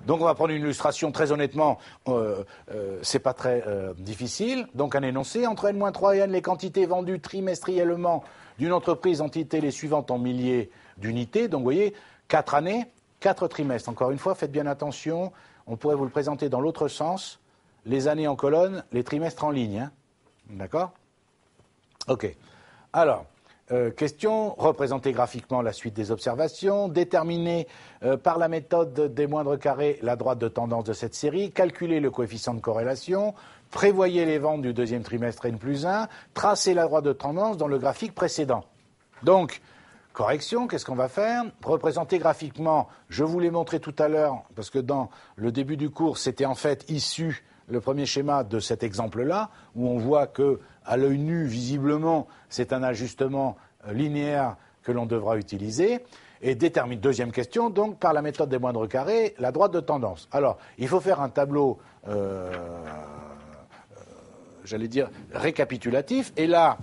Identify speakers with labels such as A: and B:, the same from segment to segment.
A: Donc on va prendre une illustration, très honnêtement, c'est pas très difficile. Donc un énoncé, entre N-3 et N, les quantités vendues trimestriellement d'une entreprise entité les suivantes en milliers d'unités. Donc vous voyez, 4 années, 4 trimestres. Encore une fois, faites bien attention, on pourrait vous le présenter dans l'autre sens, les années en colonne, les trimestres en ligne. Hein. D'accord ? Ok. Alors, question, représenter graphiquement la suite des observations, déterminer par la méthode des moindres carrés la droite de tendance de cette série, calculer le coefficient de corrélation, prévoyez les ventes du deuxième trimestre N+1, tracer la droite de tendance dans le graphique précédent. Donc, correction, qu'est-ce qu'on va faire ? Représenter graphiquement, je vous l'ai montré tout à l'heure, parce que dans le début du cours, c'était en fait issu le premier schéma de cet exemple-là, où on voit que, à l'œil nu, visiblement, c'est un ajustement linéaire que l'on devra utiliser. Et détermine, deuxième question, donc, par la méthode des moindres carrés, la droite de tendance. Alors, il faut faire un tableau, j'allais dire, récapitulatif. Et là,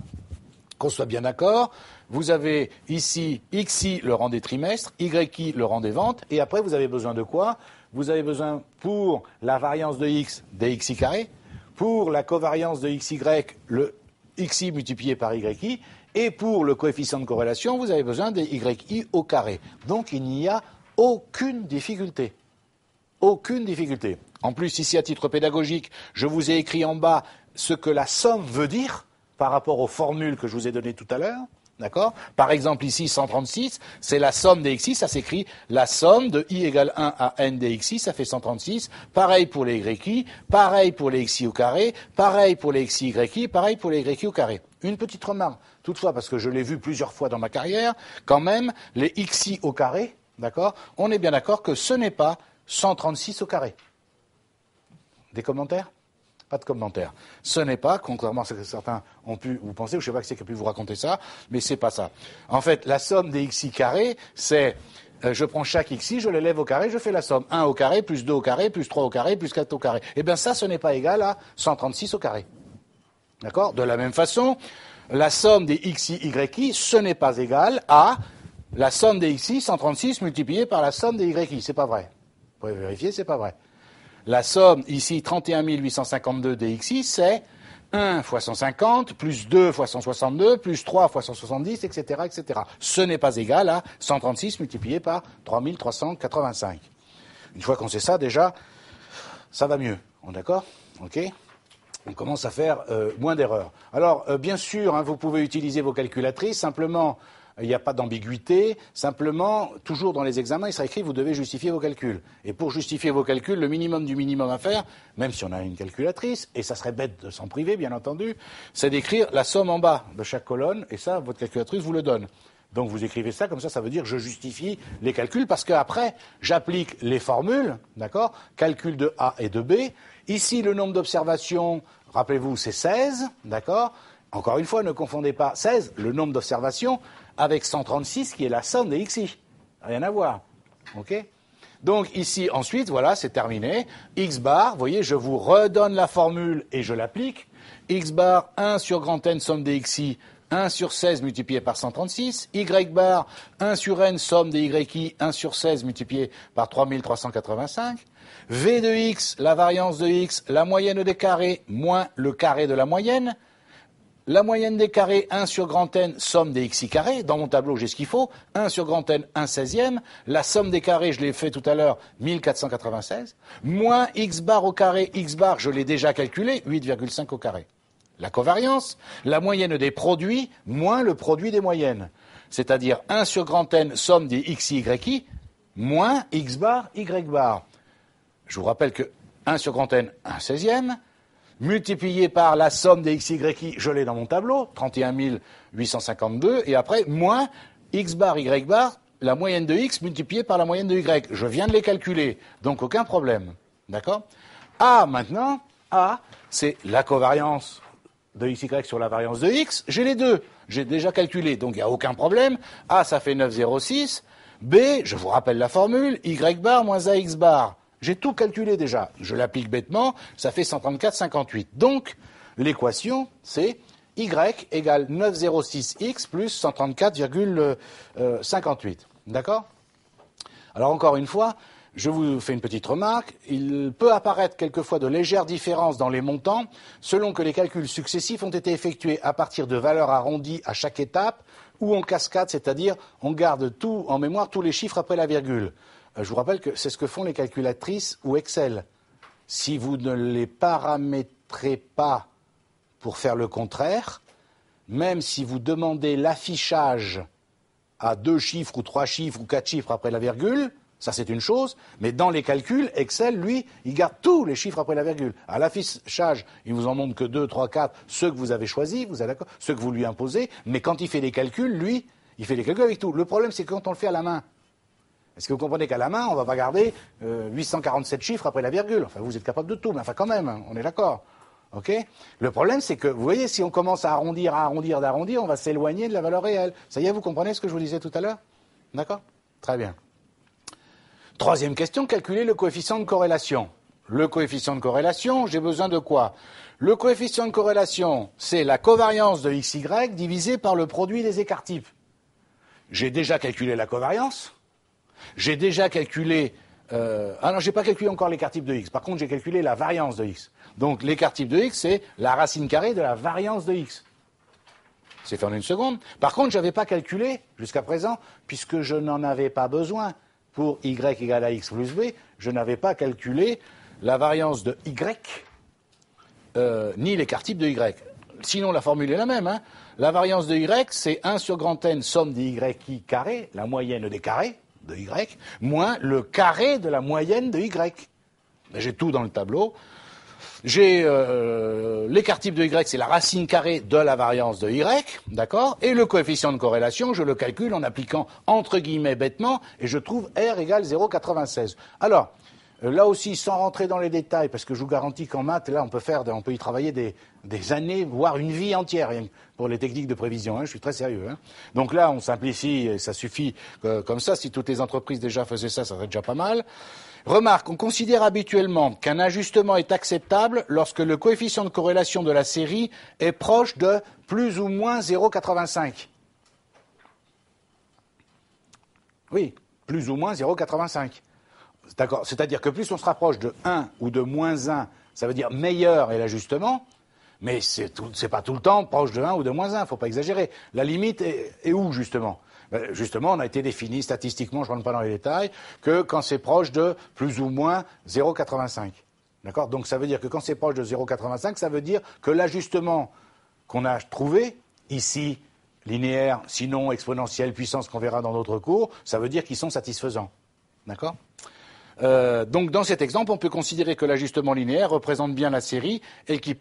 A: qu'on soit bien d'accord, vous avez ici XI, le rang des trimestres, YI, le rang des ventes, et après, vous avez besoin de quoi ? Vous avez besoin, pour la variance de X, des XI carrés, pour la covariance de XY, le XI multiplié par YI, et pour le coefficient de corrélation, vous avez besoin des YI au carré. Donc, il n'y a aucune difficulté. Aucune difficulté. En plus, ici, à titre pédagogique, je vous ai écrit en bas ce que la somme veut dire par rapport aux formules que je vous ai données tout à l'heure. D'accord ? Par exemple, ici, 136, c'est la somme des XI, ça s'écrit la somme de I égale 1 à N des XI, ça fait 136. Pareil pour les YI, pareil pour les XI au carré, pareil pour les XI YI, pareil pour les YI au carré. Une petite remarque, toutefois, parce que je l'ai vu plusieurs fois dans ma carrière, quand même, les XI au carré, d'accord ? On est bien d'accord que ce n'est pas 136 au carré. Des commentaires ? Pas de commentaires. Ce n'est pas, contrairement à ce que certains ont pu vous penser, ou je ne sais pas qui c'est qui a pu vous raconter ça, mais c'est pas ça. En fait, la somme des xi carrés, c'est, je prends chaque xi, je l'élève au carré, je fais la somme. 1 au carré, plus 2 au carré, plus 3 au carré, plus 4 au carré. Eh bien ça, ce n'est pas égal à 136 au carré. D'accord ? De la même façon, la somme des xi, yi, ce n'est pas égal à la somme des xi, 136, multiplié par la somme des yi. C'est pas vrai. Vous pouvez vérifier, c'est pas vrai. La somme, ici, 31 852 DXI, c'est 1 fois 150, plus 2 fois 162, plus 3 fois 170, etc., etc. Ce n'est pas égal à 136 multiplié par 3385. Une fois qu'on sait ça, déjà, ça va mieux. On est d'accord ? OK ? On commence à faire moins d'erreurs. Alors, bien sûr, hein, vous pouvez utiliser vos calculatrices, simplement... Il n'y a pas d'ambiguïté, simplement, toujours dans les examens, il sera écrit, vous devez justifier vos calculs. Et pour justifier vos calculs, le minimum du minimum à faire, même si on a une calculatrice, et ça serait bête de s'en priver, bien entendu, c'est d'écrire la somme en bas de chaque colonne, et ça, votre calculatrice vous le donne. Donc vous écrivez ça, comme ça veut dire je justifie les calculs, parce qu'après, j'applique les formules, d'accord ? Calcul de A et de B. Ici, le nombre d'observations, rappelez-vous, c'est 16, d'accord ? Encore une fois, ne confondez pas 16, le nombre d'observations, avec 136 qui est la somme des xi. Rien à voir. OK ? Donc ici, ensuite, voilà, c'est terminé. X bar, vous voyez, je vous redonne la formule et je l'applique. X bar, 1 sur grand N, somme des xi, 1 sur 16 multiplié par 136. Y bar, 1 sur N, somme des yi, 1 sur 16 multiplié par 3385. V de x, la variance de x, la moyenne des carrés, moins le carré de la moyenne. La moyenne des carrés, 1 sur grand N, somme des xi carrés. Dans mon tableau, j'ai ce qu'il faut. 1 sur grand N, 1 16e. La somme des carrés, je l'ai fait tout à l'heure, 1496. Moins x bar au carré. X bar, je l'ai déjà calculé, 8,5 au carré. La covariance, la moyenne des produits, moins le produit des moyennes. C'est-à-dire 1 sur grand N, somme des xi, yi, moins x bar, y bar. Je vous rappelle que 1 sur grand N, 1 16e. Multiplié par la somme des xi, je l'ai dans mon tableau, 31 852, et après, moins x bar, y bar, la moyenne de x multipliée par la moyenne de y. Je viens de les calculer, donc aucun problème. D'accord ? A, maintenant, A, c'est la covariance de xy sur la variance de x. J'ai les deux, j'ai déjà calculé, donc il n'y a aucun problème. A, ça fait 9,06. B, je vous rappelle la formule, y bar moins ax bar. J'ai tout calculé déjà. Je l'applique bêtement, ça fait 134,58. Donc, l'équation, c'est y égale 9,06x plus 134,58. D'accord ? Alors, encore une fois, je vous fais une petite remarque. Il peut apparaître quelquefois de légères différences dans les montants selon que les calculs successifs ont été effectués à partir de valeurs arrondies à chaque étape ou en cascade, c'est-à-dire on garde tout en mémoire, tous les chiffres après la virgule. Je vous rappelle que c'est ce que font les calculatrices ou Excel. Si vous ne les paramétrez pas pour faire le contraire, même si vous demandez l'affichage à 2 chiffres ou 3 chiffres ou 4 chiffres après la virgule, ça c'est une chose, mais dans les calculs, Excel, lui, il garde tous les chiffres après la virgule. À l'affichage, il vous en montre que 2, 3, 4, ceux que vous avez choisis, vous êtes d'accord, ceux que vous lui imposez, mais quand il fait les calculs, lui, il fait les calculs avec tout. Le problème, c'est quand on le fait à la main. Est-ce que vous comprenez qu'à la main, on ne va pas garder 847 chiffres après la virgule? Enfin, vous êtes capable de tout, mais enfin quand même, hein, on est d'accord. Okay. Le problème, c'est que, vous voyez, si on commence à arrondir, on va s'éloigner de la valeur réelle. Ça y est, vous comprenez ce que je vous disais tout à l'heure? D'accord? Très bien. Troisième question, calculer le coefficient de corrélation. Le coefficient de corrélation, j'ai besoin de quoi? Le coefficient de corrélation, c'est la covariance de XY divisée par le produit des écarts-types. J'ai déjà calculé la covariance. J'ai déjà calculé... non, j'ai pas calculé encore l'écart-type de X. Par contre, j'ai calculé la variance de X. Donc, l'écart-type de X, c'est la racine carrée de la variance de X. C'est fait en une seconde. Par contre, je n'avais pas calculé, jusqu'à présent, puisque je n'en avais pas besoin pour Y égale à X plus B, je n'avais pas calculé la variance de Y, ni l'écart-type de Y. Sinon, la formule est la même. Hein. La variance de Y, c'est 1 sur grand N, somme des YI carré, la moyenne des carrés de Y, moins le carré de la moyenne de Y. J'ai tout dans le tableau. J'ai l'écart-type de Y, c'est la racine carrée de la variance de Y, d'accord? Et le coefficient de corrélation, je le calcule en appliquant entre guillemets bêtement, et je trouve R égale 0,96. Alors, là aussi, sans rentrer dans les détails, parce que je vous garantis qu'en maths, là, on peut y travailler des années, voire une vie entière, rien que pour les techniques de prévision. Hein, je suis très sérieux. Hein. Donc là, on simplifie, et ça suffit comme ça. Si toutes les entreprises déjà faisaient ça, ça serait déjà pas mal. Remarque, on considère habituellement qu'un ajustement est acceptable lorsque le coefficient de corrélation de la série est proche de plus ou moins 0,85. Oui, plus ou moins 0,85. D'accord. C'est-à-dire que plus on se rapproche de 1 ou de moins 1, ça veut dire meilleur est l'ajustement, mais c'est pas tout le temps proche de 1 ou de moins 1, il ne faut pas exagérer. La limite est où, justement? Justement, on a été défini statistiquement, je ne rentre pas dans les détails, que quand c'est proche de plus ou moins 0,85. D'accord? Donc ça veut dire que quand c'est proche de 0,85, ça veut dire que l'ajustement qu'on a trouvé, ici, linéaire, sinon exponentielle, puissance qu'on verra dans d'autres cours, ça veut dire qu'ils sont satisfaisants. D'accord? Donc dans cet exemple, on peut considérer que l'ajustement linéaire représente bien la série et qui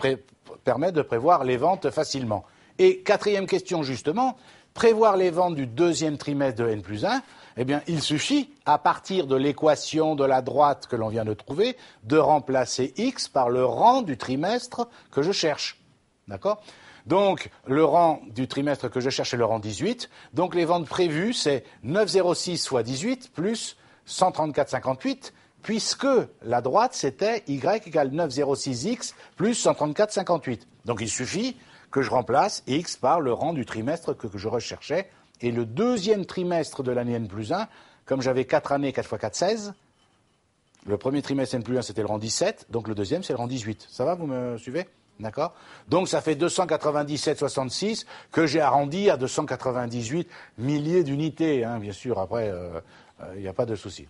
A: permet de prévoir les ventes facilement. Et quatrième question justement, prévoir les ventes du deuxième trimestre de N plus 1, eh bien, il suffit, à partir de l'équation de la droite que l'on vient de trouver, de remplacer X par le rang du trimestre que je cherche. D'accord ? Donc, le rang du trimestre que je cherche est le rang 18. Donc, les ventes prévues, c'est 9,06 fois 18 plus 134,58, puisque la droite, c'était Y égale 9,06X plus 134,58. Donc, il suffit que je remplace X par le rang du trimestre que je recherchais. Et le deuxième trimestre de l'année N plus 1, comme j'avais 4 années, 4 fois 4, 16, le premier trimestre N plus 1, c'était le rang 17, donc le deuxième, c'est le rang 18. Ça va, vous me suivez? D'accord? Donc ça fait 297,66 que j'ai arrondi à 298 milliers d'unités, hein, bien sûr, après, il n'y a pas de souci.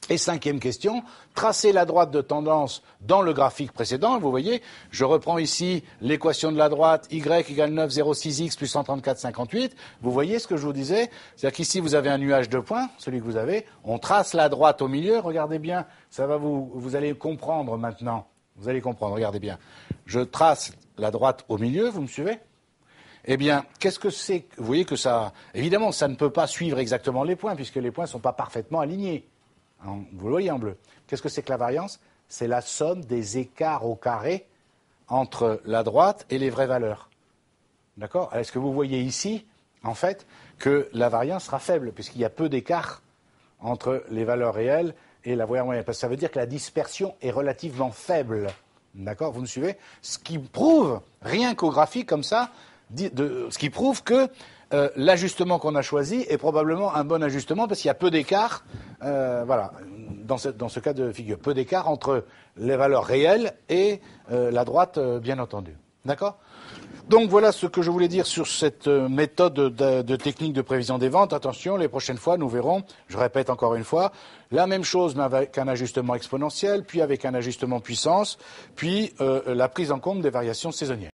A: Et cinquième question, tracer la droite de tendance dans le graphique précédent. Vous voyez, je reprends ici l'équation de la droite, Y égale 9,06X plus 134,58. Vous voyez ce que je vous disais? C'est-à-dire qu'ici, vous avez un nuage de points, celui que vous avez. On trace la droite au milieu. Regardez bien, ça va vous allez comprendre maintenant. Vous allez comprendre, regardez bien. Je trace la droite au milieu, vous me suivez? Eh bien, qu'est-ce que c'est? Vous voyez que ça... Évidemment, ça ne peut pas suivre exactement les points, puisque les points ne sont pas parfaitement alignés. Vous le voyez en bleu. Qu'est-ce que c'est que la variance? C'est la somme des écarts au carré entre la droite et les vraies valeurs. D'accord? Est-ce que vous voyez ici, en fait, que la variance sera faible, puisqu'il y a peu d'écart entre les valeurs réelles et la valeur moyenne? Parce que ça veut dire que la dispersion est relativement faible. D'accord? Vous me suivez? Ce qui prouve, rien qu'au graphique comme ça, ce qui prouve que l'ajustement qu'on a choisi est probablement un bon ajustement parce qu'il y a peu d'écart. Voilà. dans ce cas de figure. Peu d'écart entre les valeurs réelles et la droite, bien entendu. D'accord ? Donc voilà ce que je voulais dire sur cette méthode de technique de prévision des ventes. Attention, les prochaines fois, nous verrons, je répète encore une fois, la même chose mais avec un ajustement exponentiel, puis avec un ajustement puissance, puis la prise en compte des variations saisonnières.